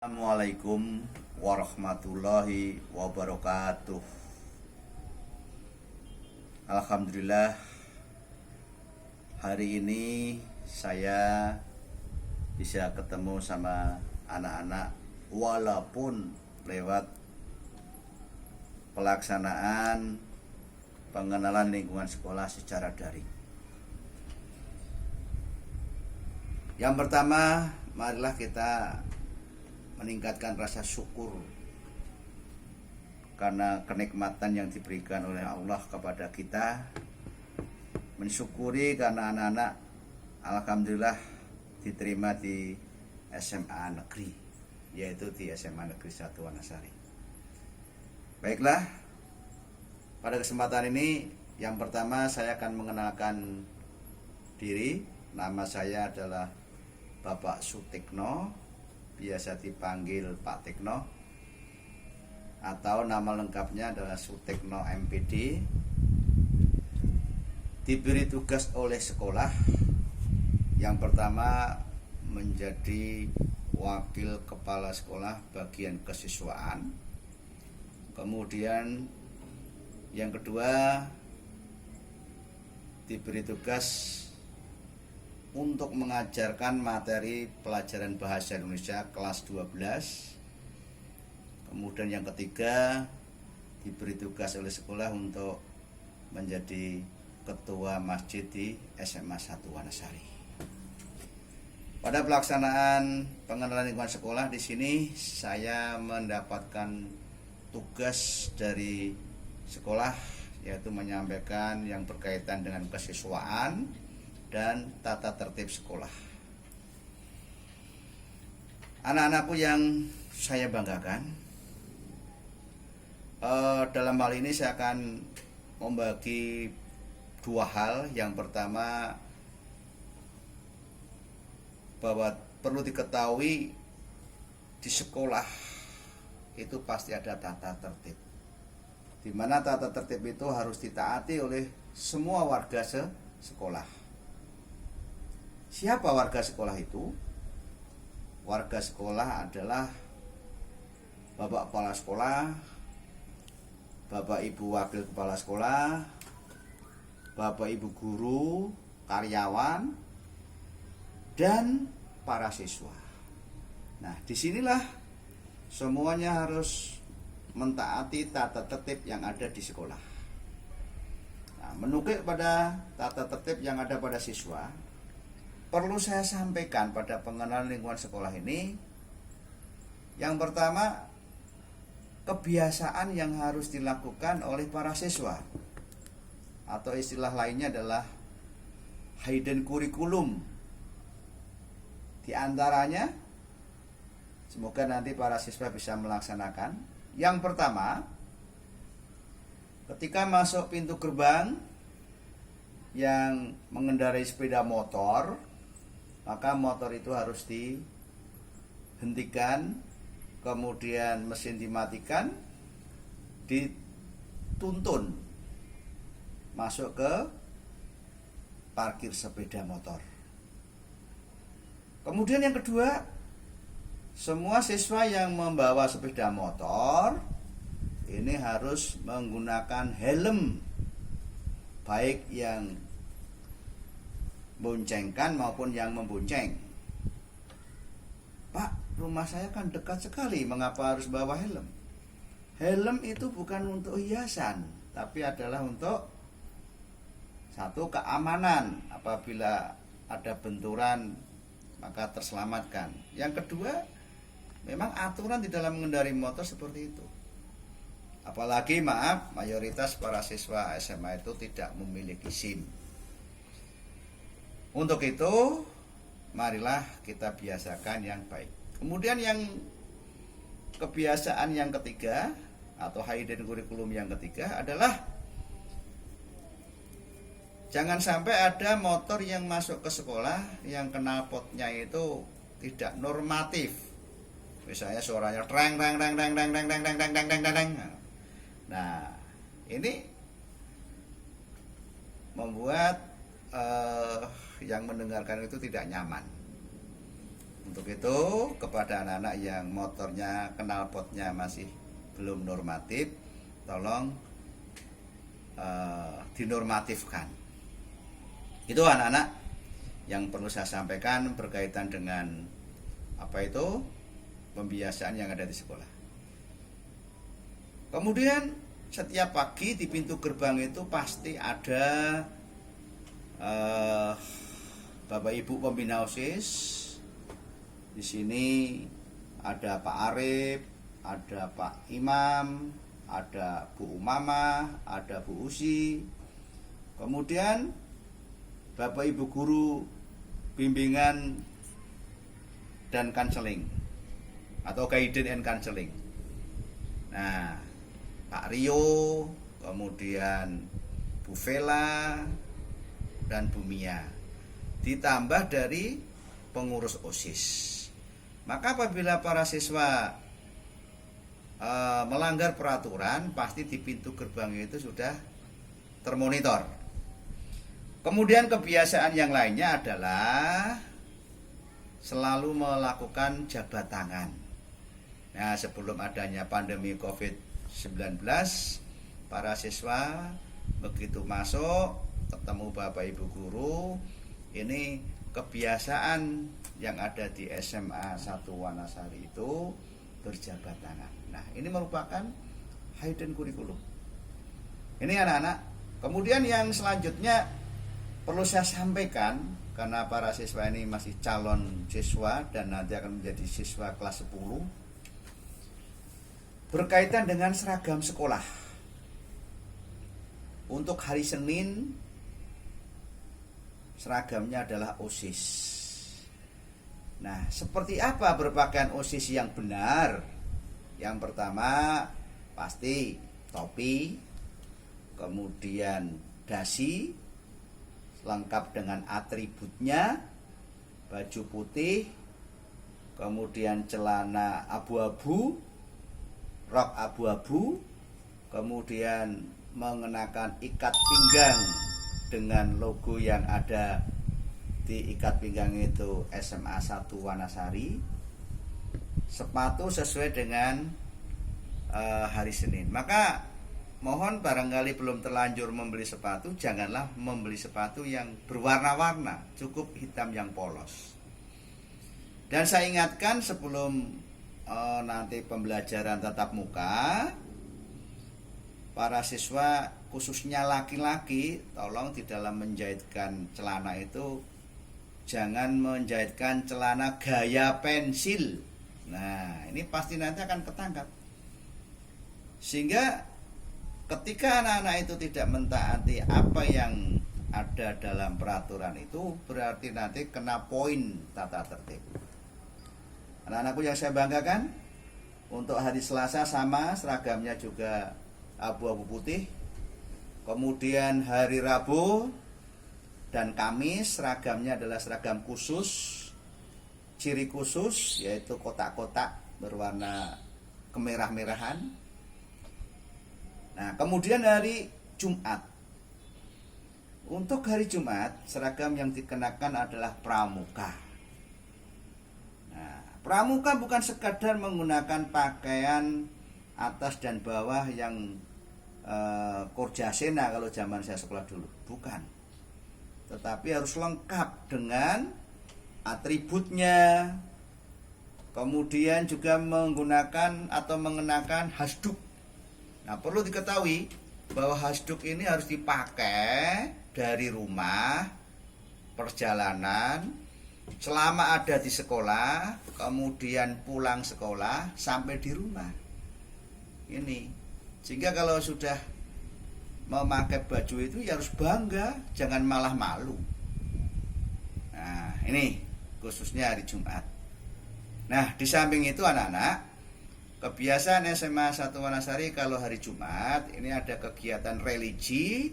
Assalamualaikum warahmatullahi wabarakatuh. Alhamdulillah, hari ini saya bisa ketemu sama anak-anak walaupun lewat pelaksanaan pengenalan lingkungan sekolah secara daring. Yang pertama, marilah kita meningkatkan rasa syukur karena kenikmatan yang diberikan oleh Allah kepada kita. Mensyukuri karena anak-anak alhamdulillah diterima di SMA negeri, yaitu di SMA Negeri 1 Wanasari. Baiklah, pada kesempatan ini yang pertama saya akan mengenalkan diri. Nama saya adalah Bapak Sutikno, biasa dipanggil Pak Tikno, atau nama lengkapnya adalah Sutikno MPD. Diberi tugas oleh sekolah yang pertama menjadi wakil kepala sekolah bagian kesiswaan, kemudian yang kedua diberi tugas untuk mengajarkan materi pelajaran bahasa Indonesia kelas 12. Kemudian yang ketiga diberi tugas oleh sekolah untuk menjadi ketua masjid di SMA 1 Wanasari. Pada pelaksanaan pengenalan lingkungan sekolah di sini saya mendapatkan tugas dari sekolah, yaitu menyampaikan yang berkaitan dengan kesiswaan dan tata tertib sekolah. Anak-anakku yang saya banggakan, dalam hal ini saya akan membagi dua hal. Yang pertama, bahwa perlu diketahui di sekolah itu pasti ada tata tertib, di mana tata tertib itu harus ditaati oleh semua warga sekolah. Siapa warga sekolah itu? Warga sekolah adalah Bapak Kepala Sekolah, Bapak Ibu Wakil Kepala Sekolah, Bapak Ibu Guru, karyawan, dan para siswa. Nah, disinilah semuanya harus mentaati tata tertib yang ada di sekolah. Nah, menukik pada tata tertib yang ada pada siswa, perlu saya sampaikan pada pengenalan lingkungan sekolah ini. Yang pertama, kebiasaan yang harus dilakukan oleh para siswa, atau istilah lainnya adalah hidden curriculum. Di antaranya, semoga nanti para siswa bisa melaksanakan. Yang pertama, ketika masuk pintu gerbang yang mengendarai sepeda motor, maka motor itu harus dihentikan, kemudian mesin dimatikan, dituntun masuk ke parkir sepeda motor. Kemudian yang kedua, semua siswa yang membawa sepeda motor ini harus menggunakan helm, baik yang boncengkan maupun yang membonceng. Pak, rumah saya kan dekat sekali, mengapa harus bawa helm? Helm itu bukan untuk hiasan, tapi adalah untuk satu, keamanan. Apabila ada benturan maka terselamatkan. Yang kedua, memang aturan di dalam mengendarai motor seperti itu. Apalagi mayoritas para siswa SMA itu tidak memiliki SIM. Untuk itu, marilah kita biasakan yang baik. Kemudian yang kebiasaan yang ketiga atau hidden curriculum yang ketiga adalah jangan sampai ada motor yang masuk ke sekolah yang knalpotnya itu tidak normatif. Misalnya suaranya treng treng treng treng treng treng treng treng treng treng treng treng. Nah, ini membuat yang mendengarkan itu tidak nyaman. Untuk itu kepada anak-anak yang motornya knalpotnya masih belum normatif, tolong dinormatifkan. Itu anak-anak yang perlu saya sampaikan berkaitan dengan pembiasaan yang ada di sekolah. Kemudian setiap pagi di pintu gerbang itu pasti ada Bapak Ibu pembina OSIS. Di sini ada Pak Arif, ada Pak Imam, ada Bu Umama, ada Bu Usi. Kemudian Bapak Ibu guru bimbingan dan counseling atau guidance and counseling. Nah, Pak Rio, kemudian Bu Vela dan Bu Mia. Ditambah dari pengurus OSIS. Maka apabila para siswa melanggar peraturan, pasti di pintu gerbang itu sudah termonitor. Kemudian kebiasaan yang lainnya adalah selalu melakukan jabat tangan. Nah, sebelum adanya pandemi COVID-19, para siswa begitu masuk ketemu Bapak Ibu guru, ini kebiasaan yang ada di SMA 1 Wanasari itu berjabat tangan. Nah, ini merupakan hidden kurikulum. Ini anak-anak. Kemudian yang selanjutnya perlu saya sampaikan, karena para siswa ini masih calon siswa dan nanti akan menjadi siswa kelas 10, berkaitan dengan seragam sekolah. Untuk hari Senin seragamnya adalah OSIS. Nah, seperti apa berpakaian OSIS yang benar? Yang pertama pasti topi, kemudian dasi lengkap dengan atributnya, baju putih, kemudian celana abu-abu, rok abu-abu, kemudian mengenakan ikat pinggang dengan logo yang ada di ikat pinggang itu SMA 1 Wanasari. Sepatu sesuai dengan hari Senin. Maka mohon barangkali belum terlanjur membeli sepatu, janganlah membeli sepatu yang berwarna-warna, cukup hitam yang polos. Dan saya ingatkan sebelum nanti pembelajaran tatap muka, para siswa khususnya laki-laki, tolong di dalam menjahitkan celana itu jangan menjahitkan celana gaya pensil. Nah, ini pasti nanti akan ketangkap. Sehingga ketika anak-anak itu tidak mentaati apa yang ada dalam peraturan itu, berarti nanti kena poin tata tertib. Anak-anakku yang saya banggakan, untuk hari Selasa sama seragamnya juga abu-abu putih. Kemudian hari Rabu dan Kamis seragamnya adalah seragam khusus, ciri khusus, yaitu kotak-kotak berwarna kemerah-merahan. Nah, kemudian hari Jumat. Untuk hari Jumat, seragam yang dikenakan adalah pramuka. Nah, pramuka bukan sekadar menggunakan pakaian atas dan bawah yang korjasena kalau zaman saya sekolah dulu, bukan. Tetapi harus lengkap dengan atributnya. Kemudian juga menggunakan atau mengenakan hasduk. Nah, perlu diketahui bahwa hasduk ini harus dipakai dari rumah, perjalanan, selama ada di sekolah, kemudian pulang sekolah, sampai di rumah. Ini. Sehingga kalau sudah memakai baju itu ya harus bangga, jangan malah malu. Nah, ini khususnya hari Jumat. Nah, di samping itu anak-anak, kebiasaan SMA 1 Wanasari kalau hari Jumat ini ada kegiatan religi